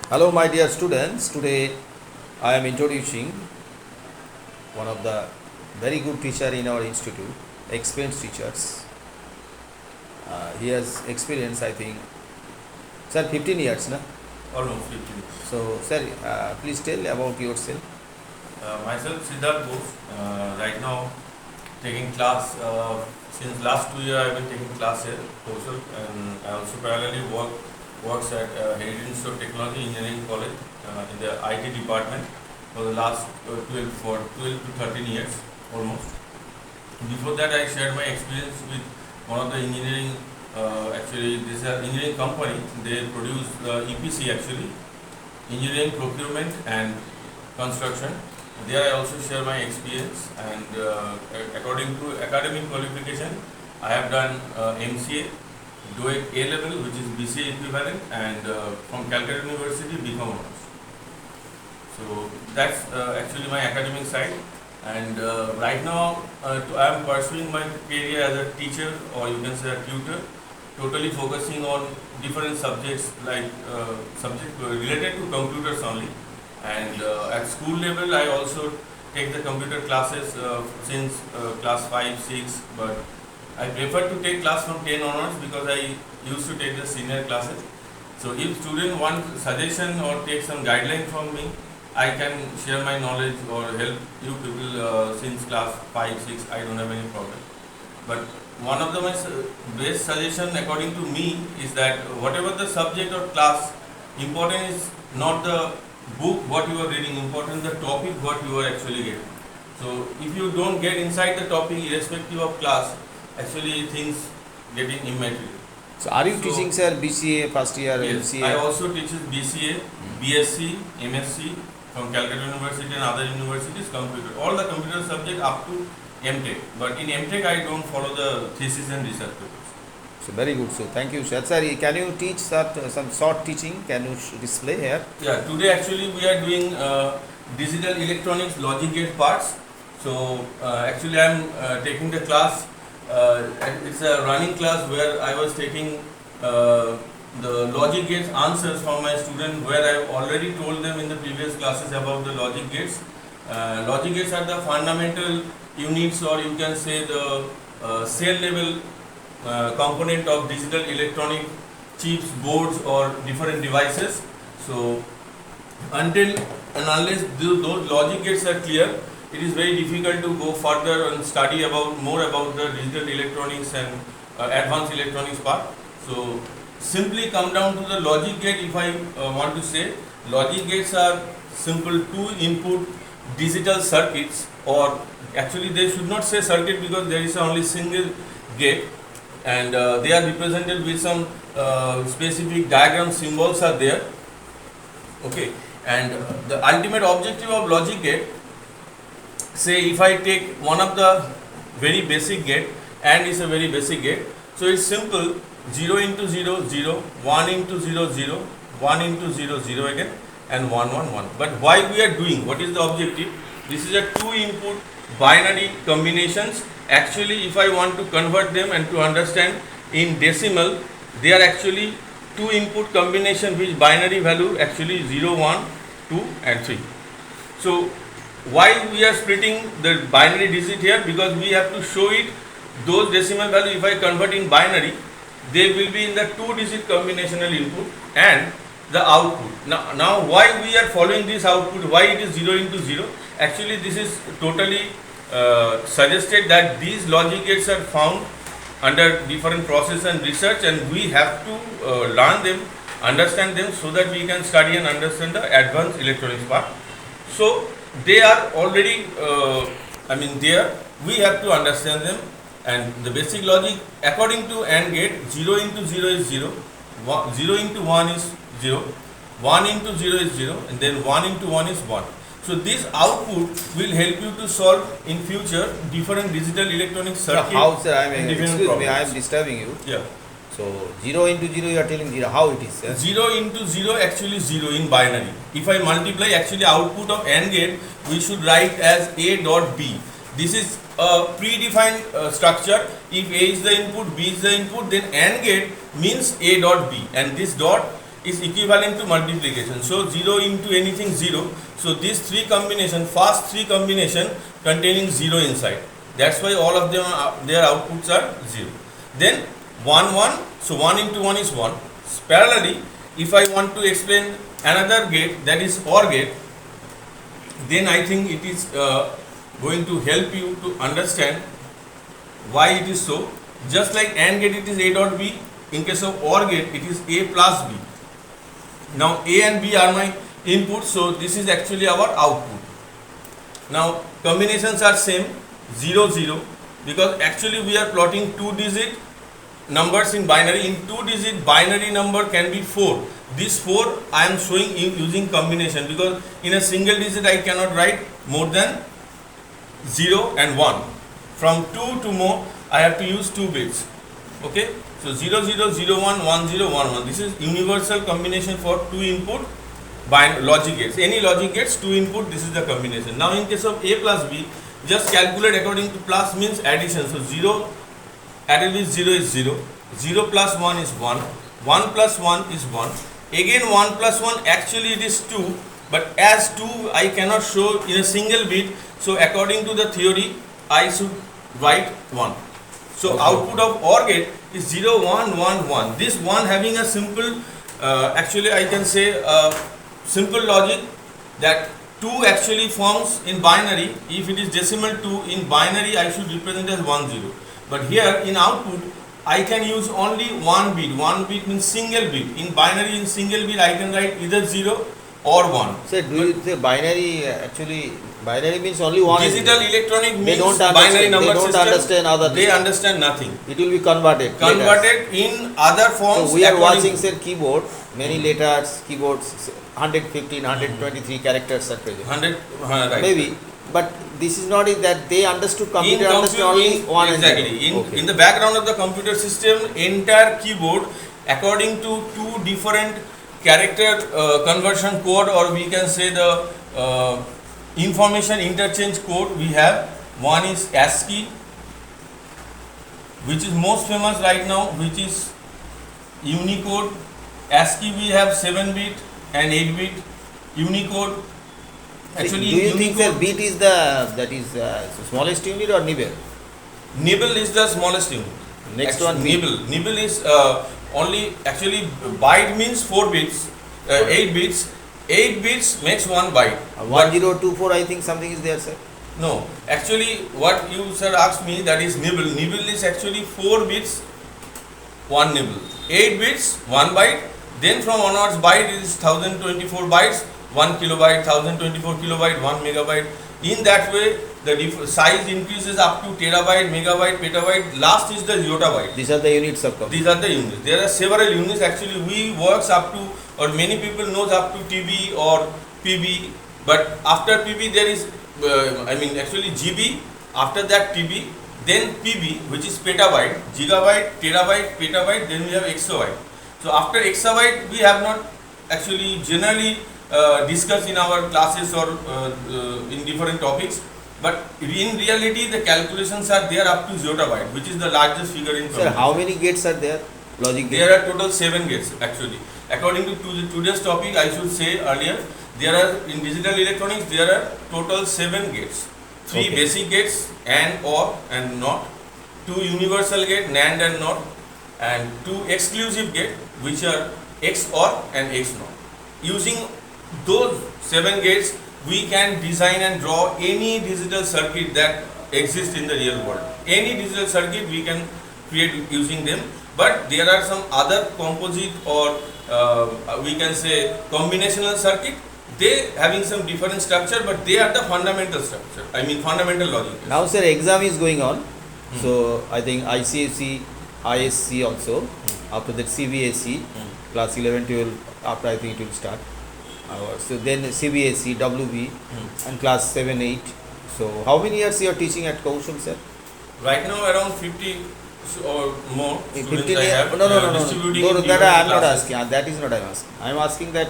Hello, my dear students. Today I am introducing one of the very good teacher in our institute, experienced teachers. He has experience, I think, sir, 15 years, na? Almost 15 years. So, sir, please tell about yourself. Myself, Siddharth Bose, right now taking class, since last 2 years I have been taking class here, courses, and I also parallelly works at Heritage Institute of Technology Engineering College in the IT department for the last 12 to 13 years almost. Before that I shared my experience with one of the engineering, actually this is an engineering company, they produce EPC actually, engineering procurement and construction. There I also share my experience, and according to academic qualification I have done MCA, DOEC A level, which is BCA equivalent, and from Calcutta University BCom honors. So that's actually my academic side, and right now I am pursuing my career as a teacher, or you can say a tutor, totally focusing on different subjects like subject related to computers only. And at school level I also take the computer classes since class 5, 6, but I prefer to take class from 10 onwards because I used to take the senior classes. So if student want suggestion or take some guideline from me, I can share my knowledge or help you people since class 5, 6, I don't have any problem. But one of the my best suggestion according to me is that whatever the subject or class, important is not the book what you are reading, important the topic what you are actually getting. So if you don't get inside the topic irrespective of class, actually things getting immaterial. So, are you teaching, sir, BCA first year, Yes, MCA? I also teach BCA, BSc, MSc from Calcutta University and other universities, computer, all the computer subject up to MTech. But in MTech I don't follow the thesis and research papers. So, very good. So, thank you, sir. Sir, can you teach that some short teaching? Can you display here? Yeah, today actually we are doing digital electronics logic gate parts. So actually I am taking the class, it's a running class where I was taking the logic gates answers from my student, where I have already told them in the previous classes about the logic gates. Logic gates are the fundamental units, or you can say the cell level component of digital electronic chips, boards or different devices. So until and unless those logic gates are clear, it is very difficult to go further and study about more about the digital electronics and advanced electronics part. So simply come down to the logic gate. If I want to say, logic gates are simple two input digital circuits, or actually they should not say circuit because there is only single gate, and they are represented with some specific diagram symbols are there. Okay, and the ultimate objective of logic gate, say if I take one of the very basic gate, and is a very basic gate, so it's simple, 0 into 0 0, 1 into 0 0, 1 into 0 0 again, and 1 1 1. But why we are doing, what is the objective? This is a two input binary combinations. Actually if I want to convert them and to understand in decimal, they are actually two input combination which binary value actually 0 1 2 and 3. So why we are splitting the binary digit here? Because we have to show it those decimal value, if I convert in binary, they will be in the two digit combinational input and the output. Now why we are following this output, why it is 0 into 0? Actually this is totally suggested that these logic gates are found under different process and research, and we have to learn them, understand them, so that we can study and understand the advanced electronics part. So they are already, there we have to understand them. And the basic logic according to AND gate, 0 into 0 is 0, 0 into 1 is 0, 1 into 0 is 0, and then 1 into 1 is 1. So this output will help you to solve in future different digital electronic circuits. How, sir? Excuse me, I am disturbing you. Yeah. So 0 into 0, you are telling 0. How it is, sir? 0 into 0 actually 0 in binary. If I multiply actually output of AND gate, we should write as A dot B. This is a predefined structure. If A is the input, B is the input, then AND gate means A dot B, and this dot is equivalent to multiplication. So 0 into anything 0. So these three combination, first three combination containing 0 inside. That's why all of them their outputs are 0. Then 1 1. So 1 into 1 is 1. Parallelly, if I want to explain another gate, that is OR gate, then I think it is going to help you to understand why it is so. Just like AND gate, it is A dot B. In case of OR gate, it is A plus B. Now A and B are my inputs, so this is actually our output. Now combinations are same, 0 0, because actually we are plotting 2-digit numbers in binary. In 2-digit binary number can be 4. This 4 I am showing using combination, because in a single digit I cannot write more than 0 and 1. From 2 to more I have to use 2 bits. Okay, so 0 0 0 1 1 0 1 1. This is universal combination for 2 input logic gates. Any logic gates, 2 input, this is the combination. Now in case of A plus B, just calculate according to plus means addition. So 0 added with 0 is 0, 0 plus 1 is 1, 1 plus 1 is 1, again 1 plus 1, actually it is 2, but as 2 I cannot show in a single bit, so according to the theory I should write 1. So Okay. output of OR gate is 0 1 1 1. This 1 having a simple, actually I can say simple logic, that 2 actually forms in binary. If it is decimal 2 in binary, I should represent as 1 0. But here in output, I can use only 1 bit. 1 bit means single bit. In binary, in single bit, I can write either 0 or 1. So do you say binary, actually binary means only one? Digital electronic They means don't binary understand, number they don't system. understand other They things. understand nothing. It will be converted. later. Converted in other forms. So we are according- watching say keyboard, many letters, keyboards, 115, 123 characters are present. 100, right. Maybe, but this is not it that they understood computer in understood only computer, one and exactly. zero. Okay. In the background of the computer system, entire keyboard, according to 2 different character conversion code, or we can say the information interchange code we have. One is ASCII, which is most famous right now, which is Unicode. ASCII we have 7-bit and 8-bit. Unicode, actually do you think Unicode, that bit is the smallest unit or nibble? Nibble is the smallest unit. Next Actually, one, bit. Nibble is only, actually byte means 4 bits, 8 bits. 8 bits makes 1 byte. 1024 I think something is there, sir. No, actually what you sir asked me, that is nibble. Nibble is actually 4 bits, 1 nibble. 8 bits, 1 byte. Then from onwards byte is 1024 bytes, 1 kilobyte, 1024 kilobyte, 1 megabyte. In that way, the size increases up to terabyte, megabyte, petabyte. Last is the yottabyte. These are the units of computer. These are the units. There are several units. Actually, we works up to, or many people knows up to TB or PB. But after PB, there is, actually GB. After that TB, then PB, which is petabyte, gigabyte, terabyte, petabyte. Then we have exabyte. So after exabyte, we have not actually generally discussed in our classes or in different topics. But in reality, the calculations are there up to zettabyte, which is the largest figure in Sir, computer. how many gates are there? Logic gates? There are total 7 gates actually. According to today's topic, I should say earlier, there are in digital electronics there are total 7 gates. 3 Okay. basic gates, AND, OR and NOT. 2 universal gate, NAND and NOT, and 2 exclusive gate, which are XOR and XNOT. Using those 7 gates, we can design and draw any digital circuit that exists in the real world. Any digital circuit we can create using them, but there are some other composite or we can say combinational circuit. They having some different structure, but they are the fundamental structure. Fundamental logic. Now, sir, exam is going on. So I think ICSE, ISC also. After that CBSE, class 11, 12. After I think it will start. So then CBSE, WB, and class 7, 8. So how many years you are teaching at Kaushal, sir? Right now around 50 or more students 15 I years? have. No. Distributing No, in that different I am not classes. asking. That is not I am asking. I am asking that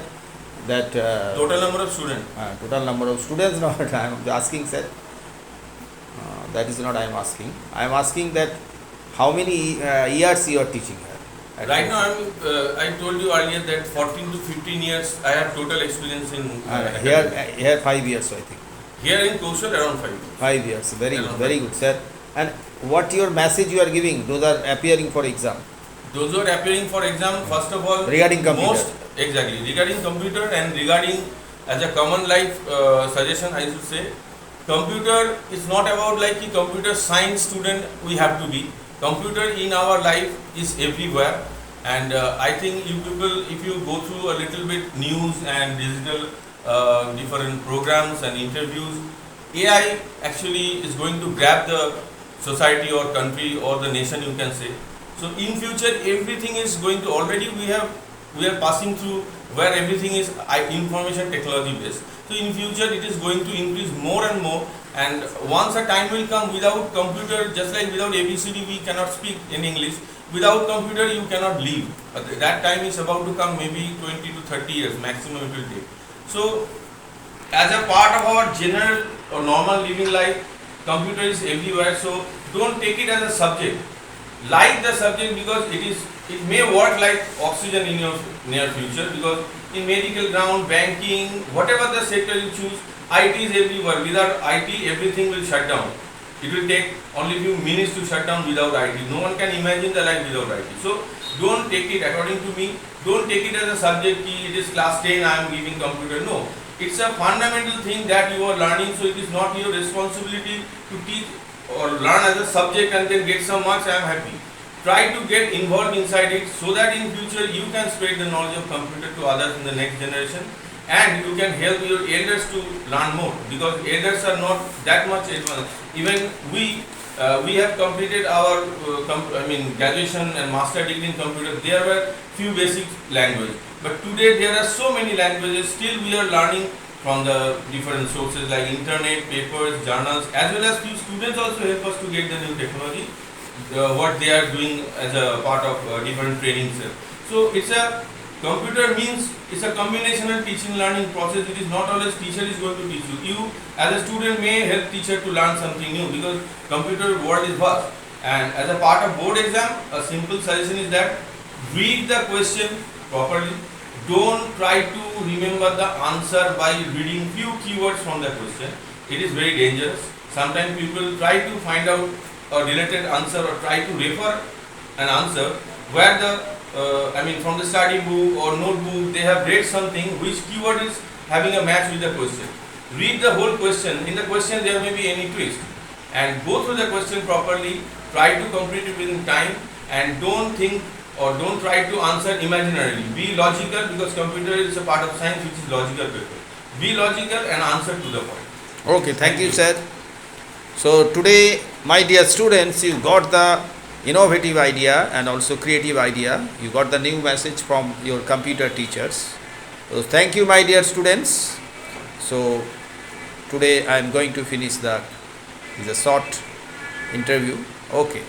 Total number of students. total number of students. Not I am asking, sir. That is not I am asking. I am asking that how many years you are teaching here Right now, I told you earlier that 14 to 15 years I have total experience in Here 5 years, I think. here in Kaushal around 5 years. 5 years, very good, Around very 5 good, sir. And what your message you are giving? Those are appearing for exam. Those who are appearing for exam, first of all, Regarding computer. Exactly, regarding computer and regarding as a common life suggestion, I should say, computer is not about like a computer science student we have to be. Computer in our life is everywhere, and I think you people, if you go through a little bit news and digital different programs and interviews, AI actually is going to grab the society or country or the nation, you can say. So in future, everything is going to, already we are passing through where everything is information technology based. So in future, it is going to increase more and more. And once a time will come, without computer, just like without ABCD we cannot speak in English, without computer you cannot live. That time is about to come, maybe 20 to 30 years maximum it will take. So as a part of our general or normal living life, computer is everywhere. So don't take it as a subject. Like the subject, because it may work like oxygen in your near future, because in medical ground, banking, whatever the sector you choose, IT is everywhere. Without IT, everything will shut down. It will take only few minutes to shut down without IT. No one can imagine the life without IT. So don't take it, according to me, don't take it as a subject ki it is class 10, I am giving computer. No, it's a fundamental thing that you are learning, so it is not your responsibility to teach or learn as a subject and then get some marks. I am happy. Try to get involved inside it, so that in future you can spread the knowledge of computer to others in the next generation, and you can help your elders to learn more, because elders are not that much advanced. Even we have completed our graduation and master degree in computer. There were few basic languages, but today there are so many languages. Still we are learning from the different sources like internet, papers, journals, as well as few students also help us to get the new technology, what they are doing as a part of different trainings. So it's a computer means it's a combinational teaching learning process. It is not always teacher is going to teach you. You as a student may help teacher to learn something new, because computer world is vast. And as a part of board exam, a simple suggestion is that read the question properly. Don't try to remember the answer by reading few keywords from the question. It is very dangerous. Sometimes people try to find out a related answer or try to refer an answer where the from the study book or notebook they have read something which keyword is having a match with the question. Read the whole question. In the question there may be any twist, and go through the question properly. Try to complete it within time, and don't think or don't try to answer imaginarily. Be logical, because computer is a part of science which is logical paper. Be logical and answer to the point. Okay, thank you, sir. So today, my dear students, you got the innovative idea and also creative idea. You got the new message from your computer teachers. So thank you, my dear students. So today I am going to finish the short interview. Okay.